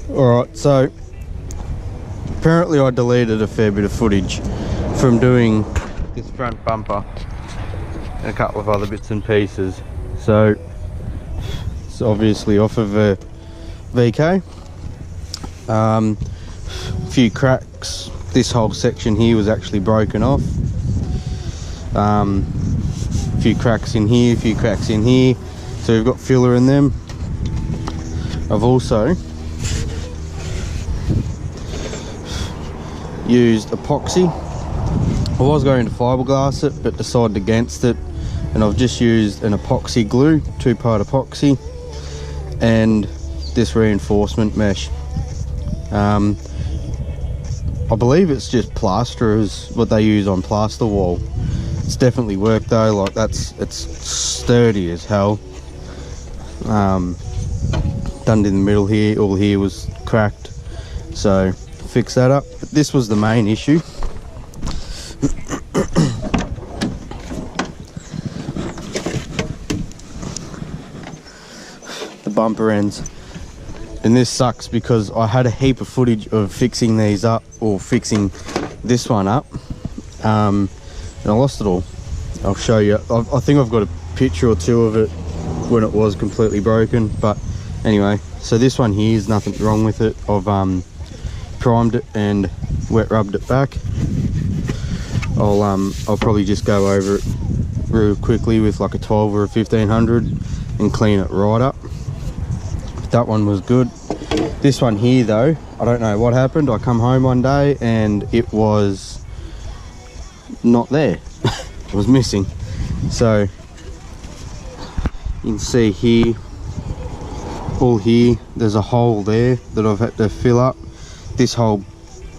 Alright, so apparently I deleted a fair bit of footage from doing this front bumper and a couple of other bits and pieces. So it's obviously off of a VK. A few cracks. This whole section here was actually broken off. A few cracks in here, a few cracks in here. So we've got filler in them. I've also used epoxy. I was going to fiberglass it, but decided against it, and I've just used an epoxy glue, 2-part epoxy, and this reinforcement mesh. I believe it's just plaster is what they use on plaster wall. It's definitely worked though, like it's sturdy as hell. Done in the middle here, all here was cracked, so fix that up. But this was the main issue. The bumper ends. And this sucks because I had a heap of footage of fixing these up, or fixing this one up, and I lost it all. I'll show you. I think I've got a picture or two of it when it was completely broken, but anyway, so this one here is nothing wrong with it. I've primed it and wet rubbed it back. I'll probably just go over it real quickly with like a 12 or a 1500 and clean it right up. That one was good. This one here though, I don't know what happened. I come home one day and it was not there. It was missing. So you can see here, all here, there's a hole there that I've had to fill up. This whole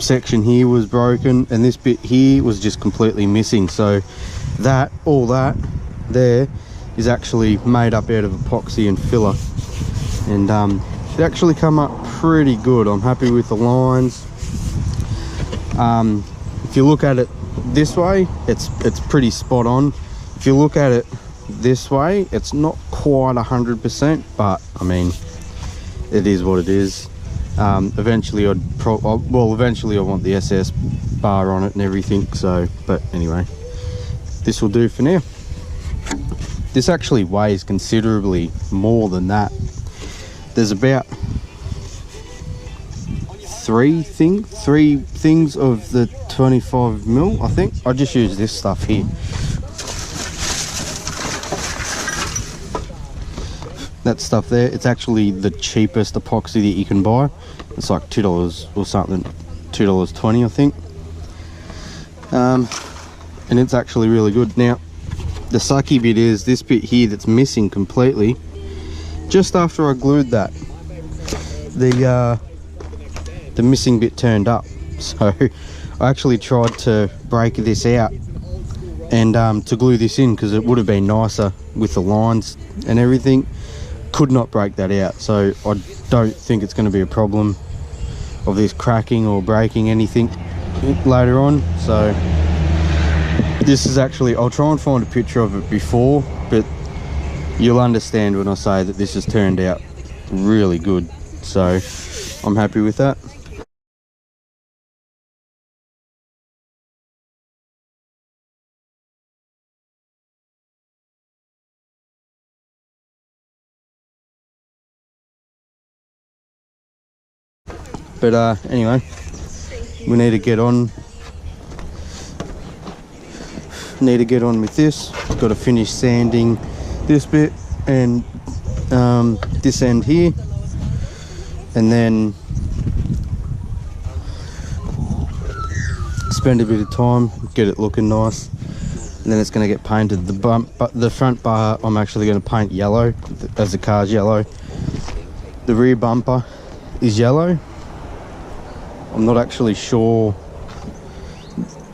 section here was broken, and this bit here was just completely missing. So that, all that there is actually made up out of epoxy and filler. And it actually come up pretty good. I'm happy with the lines. If you look at it this way, it's pretty spot on. If you look at it this way, it's not quite 100%, but I mean, it is what it is. Eventually eventually I want the SS bar on it and everything, so, but anyway, this will do for now. This actually weighs considerably more than that. There's about three things of the 25mm, I think. I just use this stuff here. That stuff there, it's actually the cheapest epoxy that you can buy. It's like $2 or something, $2.20 I think. And it's actually really good. Now, the sucky bit is this bit here that's missing completely. Just after I glued that, the missing bit turned up. So I actually tried to break this out and to glue this in, because it would have been nicer with the lines and everything. Could not break that out, so I don't think it's going to be a problem of this cracking or breaking anything later on. So this is actually, I'll try and find a picture of it before, but you'll understand when I say that this has turned out really good. So I'm happy with that. But anyway, we need to get on with this. Got to finish sanding this bit and this end here, and then spend a bit of time, get it looking nice, and then it's going to get painted. The front bar I'm actually going to paint yellow, as the car's yellow. The rear bumper is yellow. I'm not actually sure.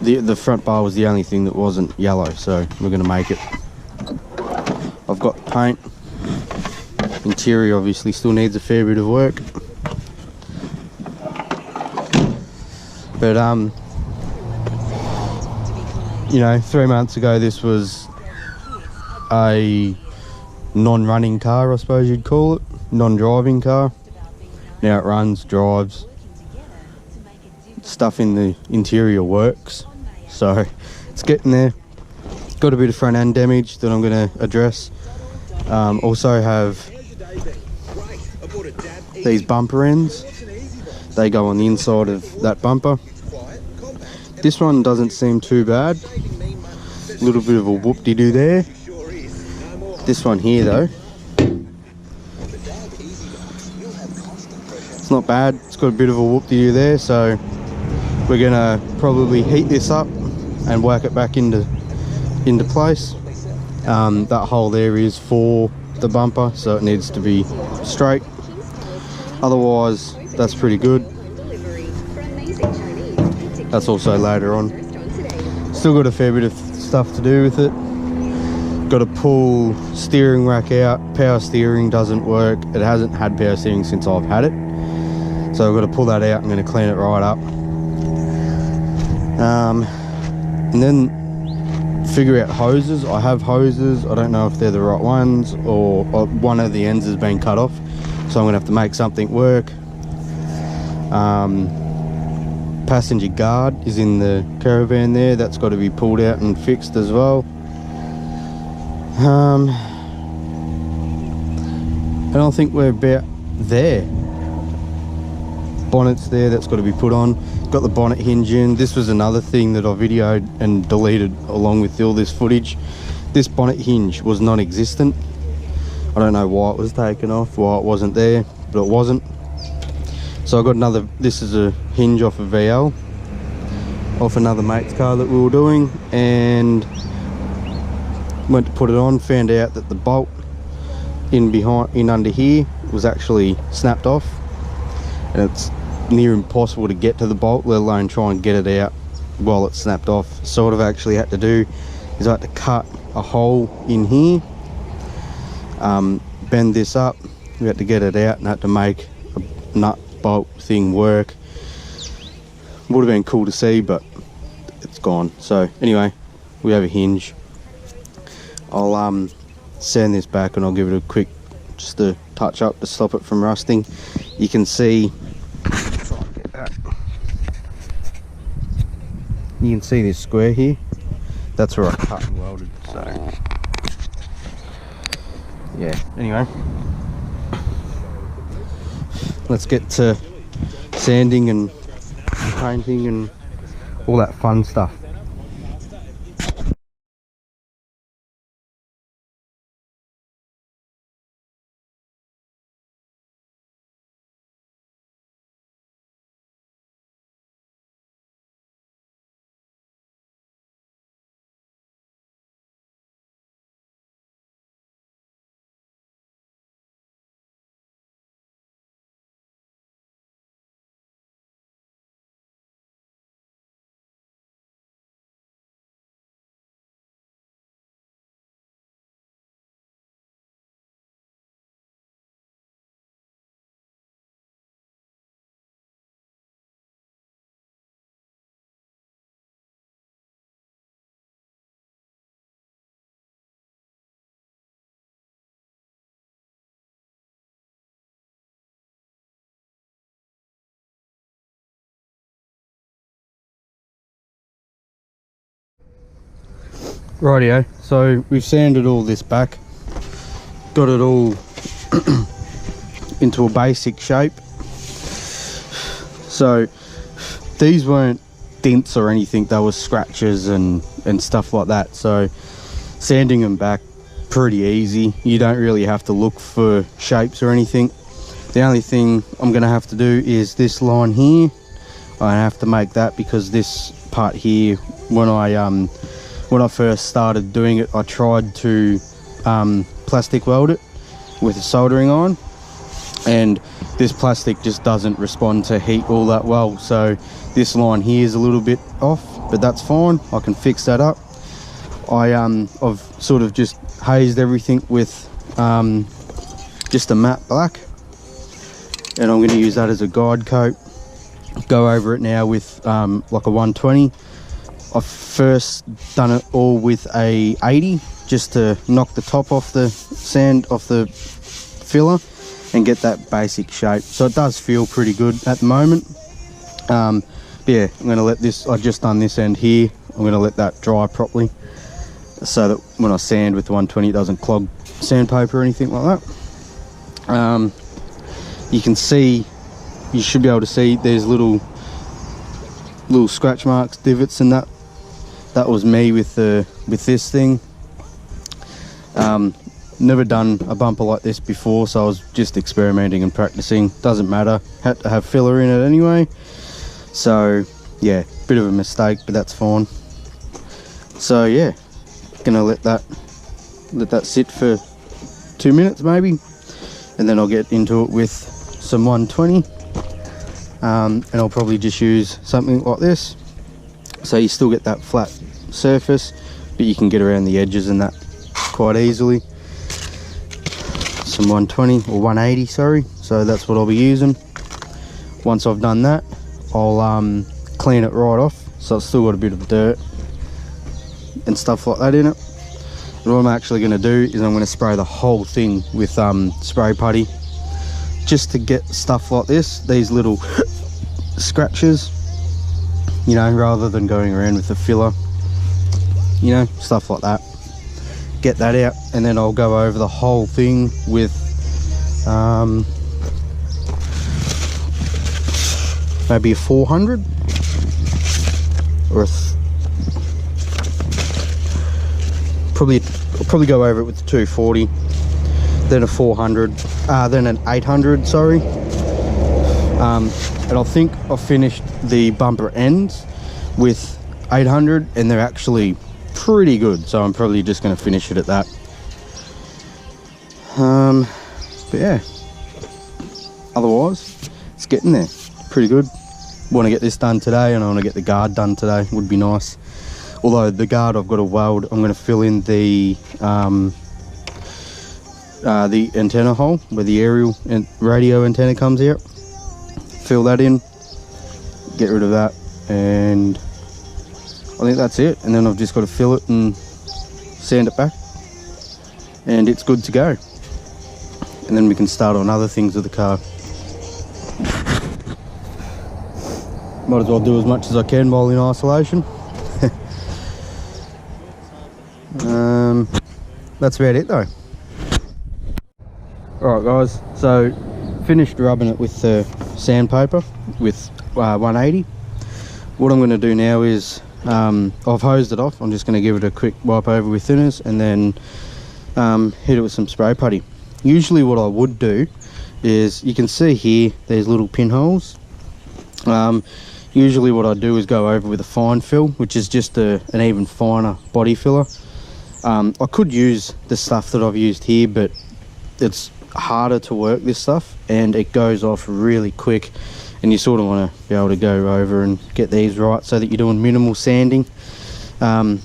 The front bar was the only thing that wasn't yellow, so we're going to make it. I've got paint. Interior obviously still needs a fair bit of work, but you know, 3 months ago this was a non-running car, I suppose you'd call it, non-driving car. Now it runs, drives, stuff in the interior works, so it's getting there. Got a bit of front end damage that I'm going to address. Also have these bumper ends. They go on the inside of that bumper. This one doesn't seem too bad. A little bit of a whoop-de-doo there. This one here though, it's not bad. It's got a bit of a whoop-de-doo there, so we're gonna probably heat this up and work it back into place. That hole there is for the bumper, so it needs to be straight. Otherwise, that's pretty good. That's also later on. Still got a fair bit of stuff to do with it. Got to pull steering rack out. Power steering doesn't work. It hasn't had power steering since I've had it, so I've got to pull that out. I'm going to clean it right up, and then figure out hoses. I have hoses. I don't know if they're the right ones, or one of the ends has been cut off, so I'm gonna have to make something work. Passenger guard is in the caravan there. That's got to be pulled out and fixed as well. I don't think we're about there. Bonnet's there, that's got to be put on. Got the bonnet hinge in. This was another thing that I videoed and deleted along with all this footage. This bonnet hinge was non-existent. I don't know why it was taken off, why it wasn't there, but it wasn't. So I got another, this is a hinge off a VL, off another mate's car that we were doing, and went to put it on, found out that the bolt in under here was actually snapped off, and it's near impossible to get to the bolt, let alone try and get it out while it's snapped off. So what I've actually had to do is I had to cut a hole in here, bend this up, we had to get it out and had to make a nut bolt thing work. Would have been cool to see, but it's gone. So anyway, we have a hinge. I'll sand this back and I'll give it a quick, just a touch up to stop it from rusting. You can see, you can see this square here, that's where I cut and welded. So yeah, anyway, let's get to sanding and painting and all that fun stuff. Rightio, so we've sanded all this back, got it all into a basic shape. So these weren't dents or anything, they were scratches and stuff like that. So sanding them back, pretty easy. You don't really have to look for shapes or anything. The only thing I'm gonna have to do is this line here. I have to make that because this part here, when I first started doing it, I tried to plastic weld it with a soldering iron, and this plastic just doesn't respond to heat all that well. So this line here is a little bit off, but that's fine, I can fix that up. I've sort of just hazed everything with just a matte black, and I'm going to use that as a guide coat. Go over it now with like a 120. I've first done it all with a 80 just to knock the top off the sand off the filler, and get that basic shape. So it does feel pretty good at the moment. But yeah, I'm going to let this, I've just done this end here, I'm going to let that dry properly so that when I sand with the 120 it doesn't clog sandpaper or anything like that. You can see, you should be able to see there's little scratch marks, divots, and that was me with this thing. Never done a bumper like this before, so I was just experimenting and practicing. Doesn't matter, had to have filler in it anyway, so yeah, bit of a mistake, but that's fine. So yeah, gonna let that sit for 2 minutes maybe, and then I'll get into it with some 120, and I'll probably just use something like this, so you still get that flat surface, but you can get around the edges and that quite easily. Some 120 or 180, sorry, so that's what I'll be using. Once I've done that, I'll clean it right off, so it's still got a bit of dirt and stuff like that in it. And what I'm actually going to do is I'm going to spray the whole thing with spray putty, just to get stuff like this, these little scratches, you know, rather than going around with the filler, you know, stuff like that. Get that out, and then I'll go over the whole thing with maybe a 400 or I'll probably go over it with the 240, then a 400, then an 800, sorry. And I think I finished the bumper ends with 800, and they're actually pretty good, so I'm probably just going to finish it at that. But yeah, otherwise it's getting there, pretty good. Want to get this done today, and I want to get the guard done today, would be nice. Although the guard I've got to weld, I'm going to fill in the antenna hole where the aerial and radio antenna comes out, fill that in, get rid of that, and I think that's it. And then I've just got to fill it and sand it back, and it's good to go. And then we can start on other things with the car. Might as well do as much as I can while in isolation. That's about it though. Alright guys, so finished rubbing it with the sandpaper with 180. What I'm going to do now is I've hosed it off. I'm just going to give it a quick wipe over with thinners, and then hit it with some spray putty. Usually what I would do is, you can see here there's little pinholes. Usually what I do is go over with a fine fill, which is just an even finer body filler. I could use the stuff that I've used here, but it's harder to work this stuff, and it goes off really quick, and you sort of want to be able to go over and get these right so that you're doing minimal sanding. But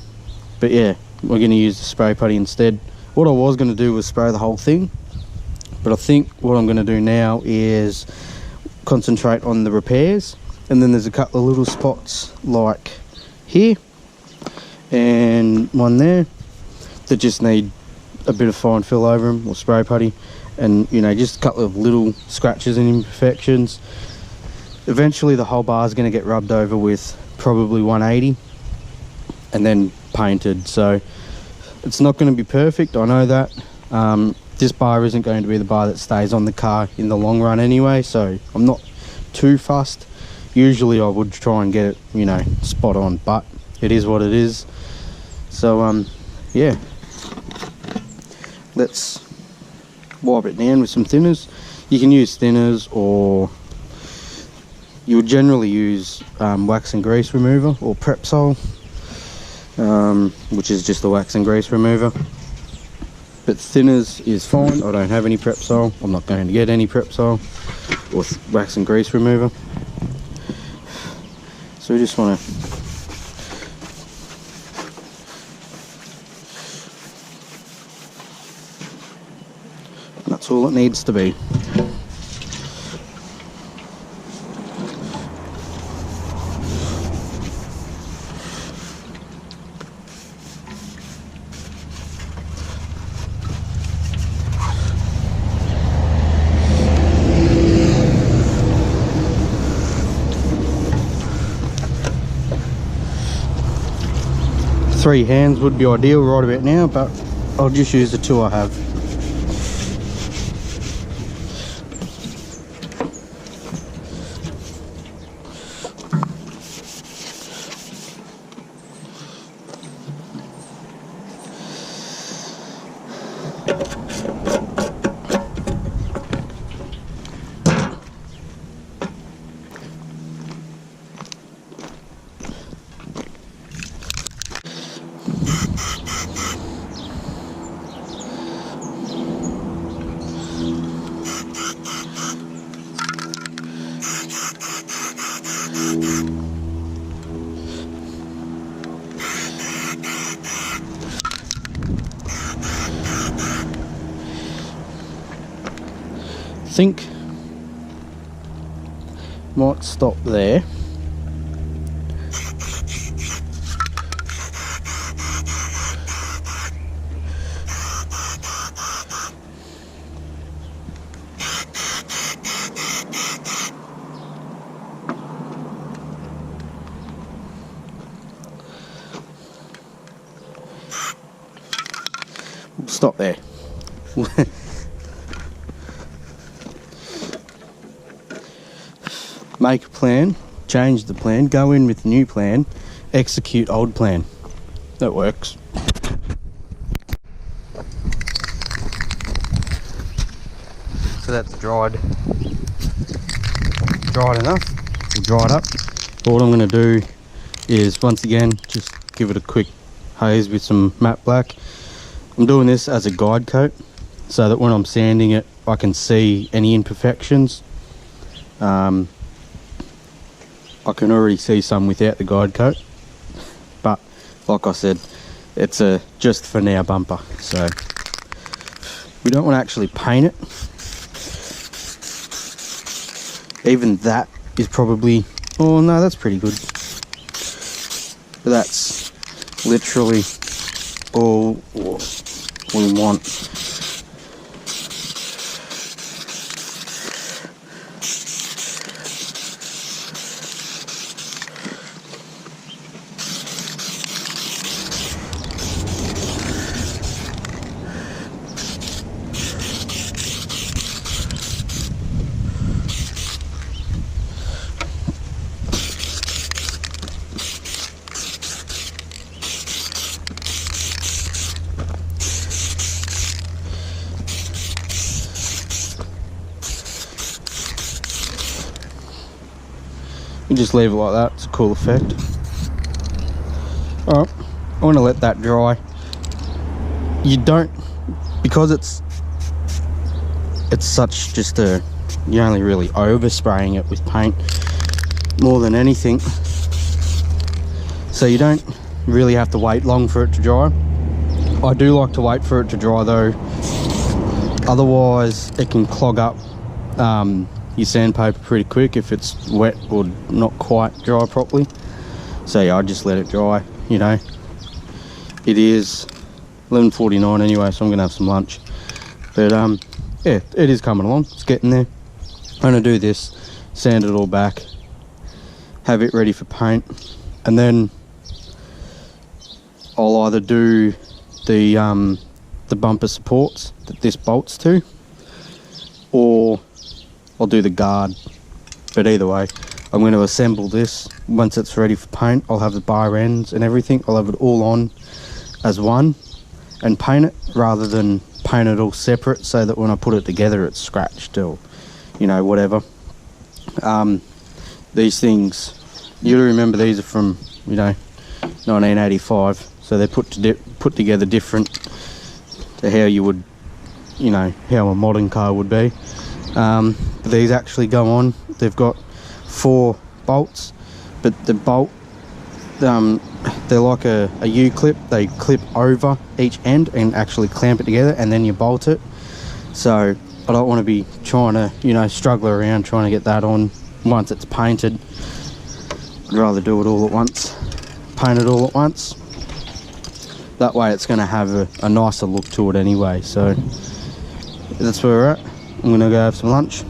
yeah, we're going to use the spray putty instead. What I was going to do was spray the whole thing, but I think what I'm going to do now is concentrate on the repairs. And then there's a couple of little spots like here and one there that just need a bit of fine fill over them, or spray putty, and you know, just a couple of little scratches and imperfections. Eventually the whole bar is going to get rubbed over with probably 180 and then painted, so it's not going to be perfect, I know that. This bar isn't going to be the bar that stays on the car in the long run anyway, so I'm not too fussed. Usually I would try and get it, you know, spot on, but it is what it is. So yeah, let's wipe it down with some thinners. You can use thinners, or you would generally use wax and grease remover, or Prepsol, which is just the wax and grease remover. But thinners is fine. I don't have any Prepsol. I'm not going to get any Prepsol or wax and grease remover. So we just want to that's all it needs to be. 3 hands would be ideal right about now, but I'll just use the 2 I have. Think might stop there. We'll stop there. Make a plan, change the plan, go in with new plan, execute old plan. That works. So that's dried enough. We'll dry it up. What I'm going to do is, once again, just give it a quick haze with some matte black. I'm doing this as a guide coat so that when I'm sanding it I can see any imperfections. I can already see some without the guide coat, but like I said, it's a just for now bumper, so we don't want to actually paint it. Even that is probably, oh no, that's pretty good, but that's literally all we want. You just leave it like that, it's a cool effect. Alright, I want to let that dry. You don't, because it's such just a, you're only really overspraying it with paint more than anything. So you don't really have to wait long for it to dry. I do like to wait for it to dry though, otherwise it can clog up your sandpaper pretty quick if it's wet or not quite dry properly. So yeah, I just let it dry, you know. It is 11:49 anyway, so I'm gonna have some lunch. But yeah, it is coming along, it's getting there. I'm gonna do this, sand it all back, have it ready for paint, and then I'll either do the bumper supports that this bolts to, or I'll do the guard. But either way, I'm going to assemble this. Once it's ready for paint, I'll have the bar ends and everything, I'll have it all on as one and paint it, rather than paint it all separate, so that when I put it together it's scratched or, you know, whatever. These things, you remember these are from, you know, 1985, so they're put together different to how you would, you know, how a modern car would be. But these actually go on. They've got 4 bolts, but the bolt, they're like a U-clip. They clip over each end and actually clamp it together, and then you bolt it. So I don't want to be trying to, you know, struggle around trying to get that on once it's painted. I'd rather do it all at once, paint it all at once. That way it's going to have a nicer look to it anyway. So that's where we're at. I'm going to go have some lunch.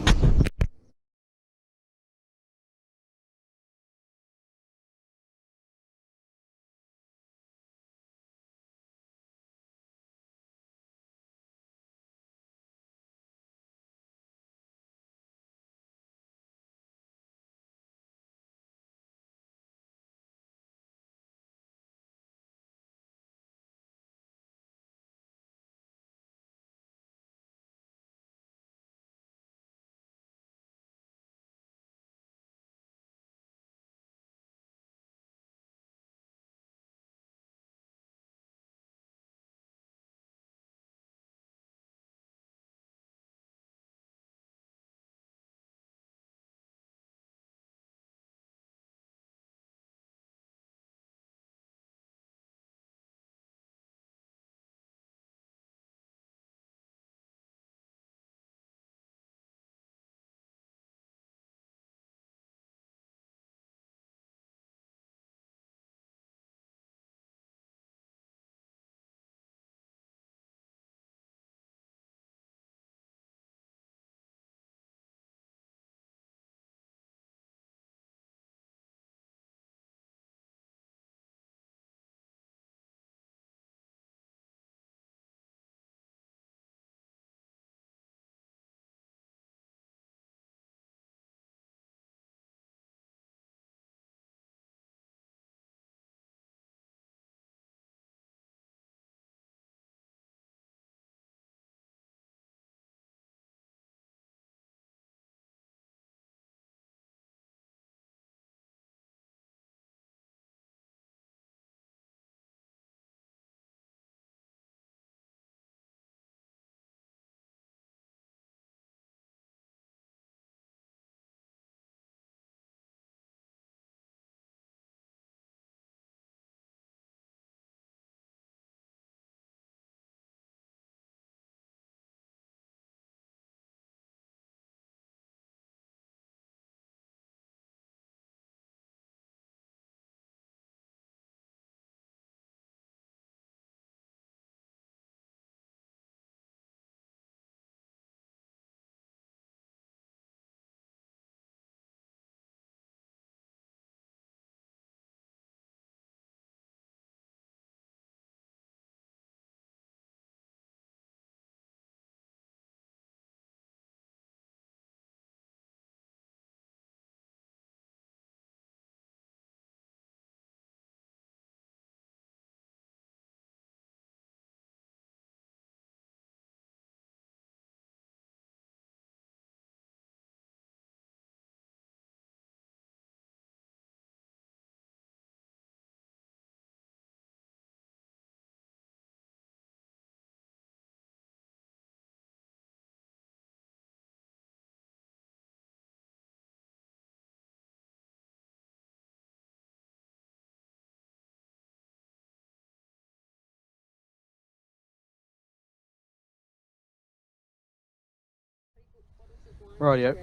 Rightio.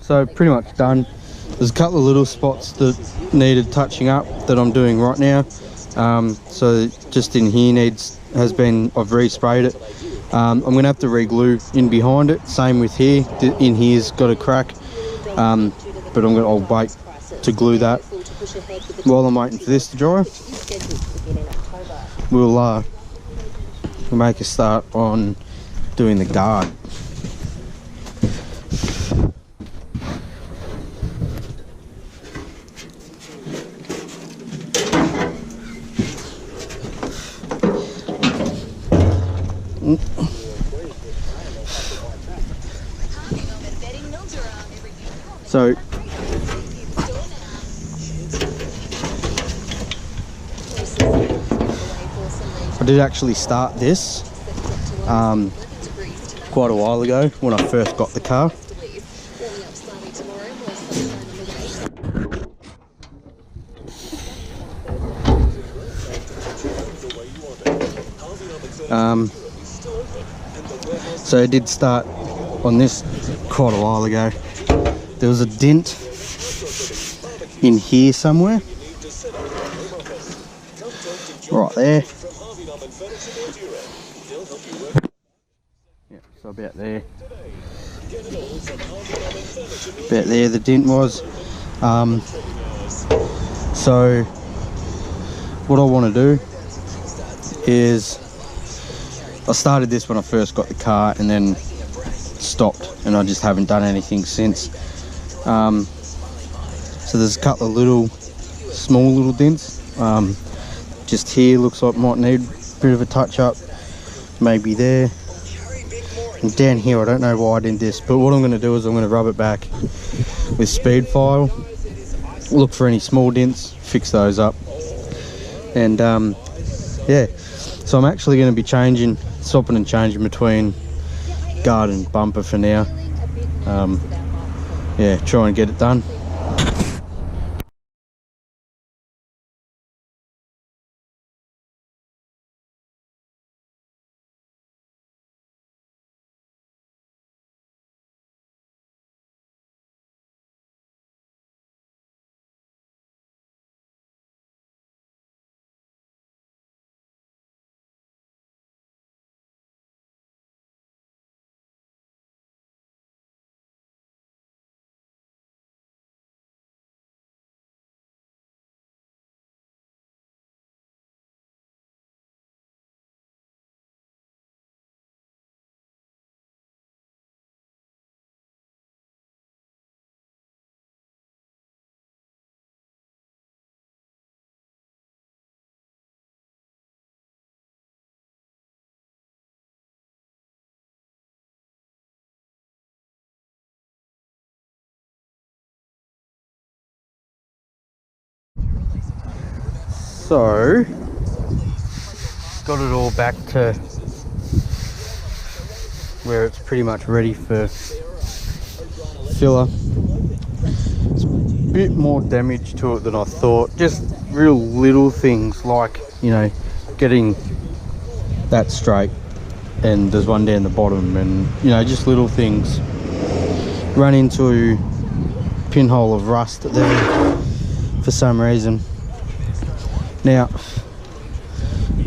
So pretty much done. There's a couple of little spots that needed touching up that I'm doing right now. So just in here I've resprayed it. I'm gonna have to re-glue in behind it. Same with here. In here's got a crack, but I'll wait to glue that. While I'm waiting for this to dry, we'll make a start on doing the guard. So I did actually start this quite a while ago when I first got the car. So I did start on this quite a while ago. There was a dent in here somewhere, right there. Yeah, so about there the dent was. So what I want to do is, I started this when I first got the car and then stopped, and I just haven't done anything since. So there's a couple of small little dents. Just here looks like might need a bit of a touch up, maybe there. And down here I don't know why I did this, but what I'm going to do is I'm going to rub it back with speed file, look for any small dents, fix those up. And yeah, so I'm actually going to be swapping and changing between guard and bumper for now. Yeah, try and get it done. So got it all back to where it's pretty much ready for filler. It's a bit more damage to it than I thought. Just real little things like, you know, getting that straight, and there's one down the bottom, and you know, just little things. Run into a pinhole of rust there for some reason. Now,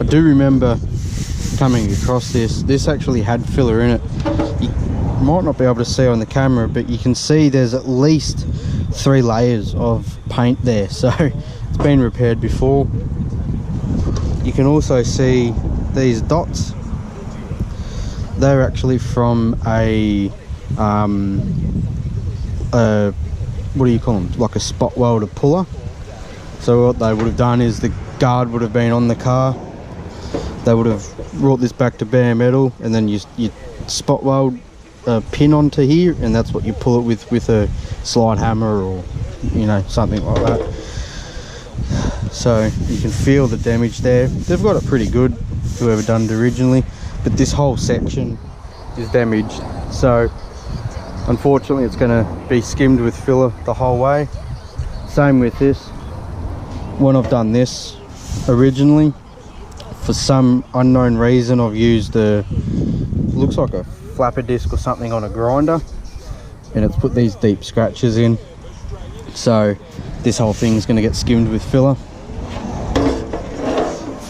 I do remember coming across this actually had filler in it. You might not be able to see on the camera, but you can see there's at least 3 layers of paint there, so it's been repaired before. You can also see these dots. They're actually from a what do you call them, like a spot welder puller. So what they would have done is the guard would have been on the car, they would have brought this back to bare metal, and then you spot weld a pin onto here, and that's what you pull it with a slide hammer, or you know, something like that. So you can feel the damage there. They've got it pretty good, whoever done it originally, but this whole section is damaged, so unfortunately it's going to be skimmed with filler the whole way. Same with this. When I've done this originally, for some unknown reason I've used looks like a flapper disc or something on a grinder, and it's put these deep scratches in, so this whole thing's going to get skimmed with filler.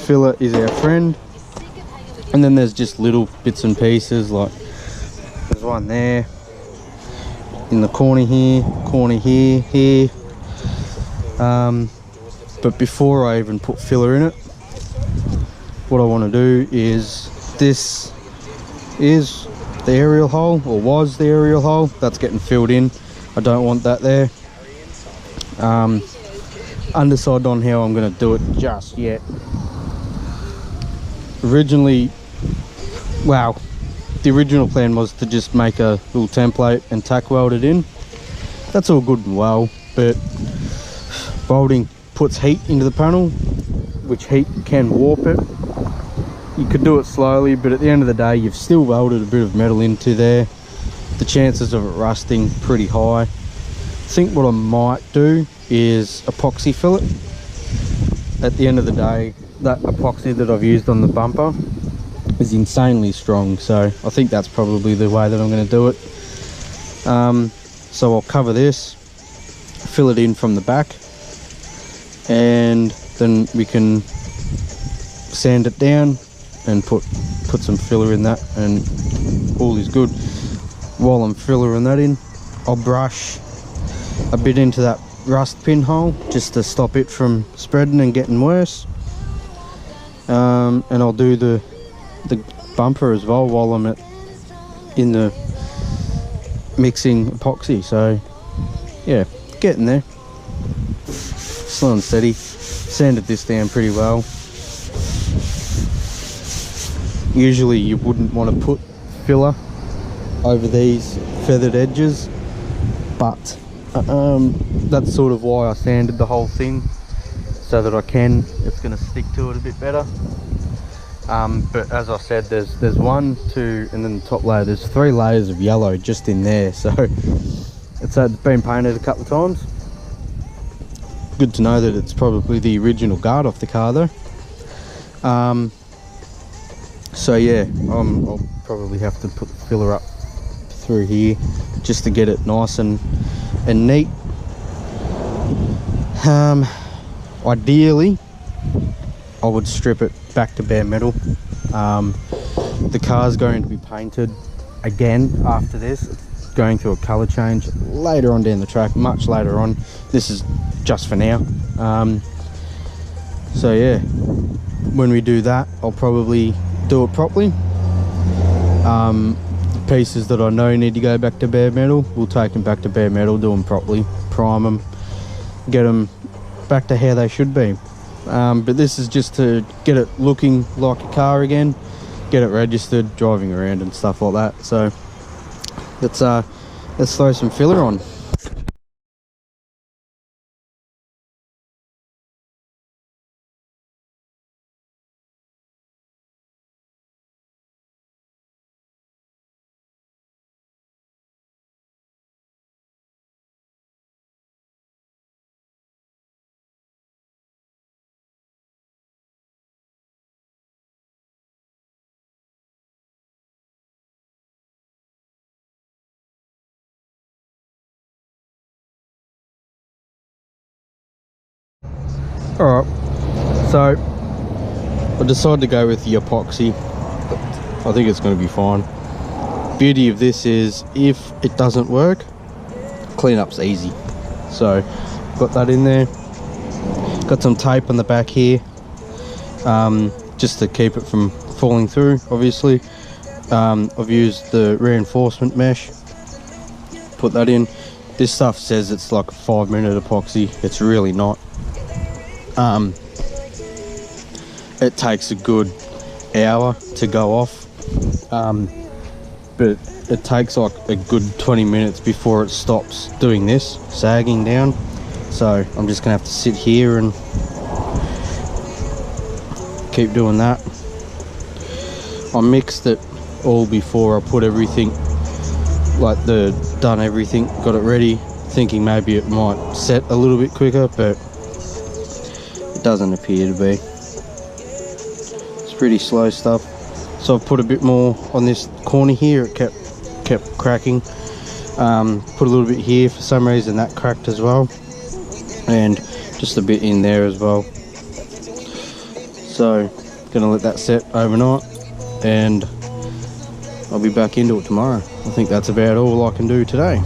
Filler is our friend. And then there's just little bits and pieces, like there's one there in the corner here, here. But before I even put filler in it, what I want to do is, this is the aerial hole, or was the aerial hole, that's getting filled in. I don't want that there. Undecided on how I'm going to do it just yet. Originally, wow, the original plan was to just make a little template and tack weld it in. That's all good and well, but welding puts heat into the panel, which heat can warp it. You could do it slowly, but at the end of the day, you've still welded a bit of metal into there. The chances of it rusting pretty high. I think what I might do is epoxy fillet. At the end of the day, that epoxy that I've used on the bumper is insanely strong, so I think that's probably the way that I'm going to do it. So I'll cover this, fill it in from the back, and then we can sand it down and put some filler in that, and all is good. While I'm fillering that in, I'll brush a bit into that rust pinhole just to stop it from spreading and getting worse. And I'll do the bumper as well while I'm in the mixing epoxy. So yeah, getting there, slow and steady. Sanded this down pretty well. Usually you wouldn't want to put filler over these feathered edges, but that's sort of why I sanded the whole thing, so that it's going to stick to it a bit better. But as I said, there's 1, 2, and then the top layer, there's 3 layers of yellow just in there, so it's been painted a couple of times. Good to know that it's probably the original guard off the car though. So yeah, I'll probably have to put the filler up through here just to get it nice and neat. Ideally I would strip it back to bare metal. The car's going to be painted again after this. It's going through a color change later on down the track, much later on. This is just for now. So yeah, when we do that, I'll probably do it properly. The pieces that I know need to go back to bare metal, we'll take them back to bare metal, do them properly, prime them, get them back to how they should be. But this is just to get it looking like a car again, get it registered, driving around and stuff like that. So let's throw some filler on. Alright, so I decided to go with the epoxy. I think it's going to be fine. Beauty of this is, if it doesn't work, cleanup's easy. So got that in there. Got some tape on the back here, just to keep it from falling through, obviously. I've used the reinforcement mesh, put that in. This stuff says it's like a 5-minute epoxy. It's really not. It takes a good hour to go off, but it takes like a good 20 minutes before it stops doing this, sagging down. So I'm just gonna have to sit here and keep doing that. I mixed it all before I put everything, like done everything, got it ready, thinking maybe it might set a little bit quicker, but it doesn't appear to be. It's pretty slow stuff. So I've put a bit more on this corner here. It kept cracking. Put a little bit here, for some reason that cracked as well, and just a bit in there as well. So gonna let that set overnight, and I'll be back into it tomorrow. I think that's about all I can do today.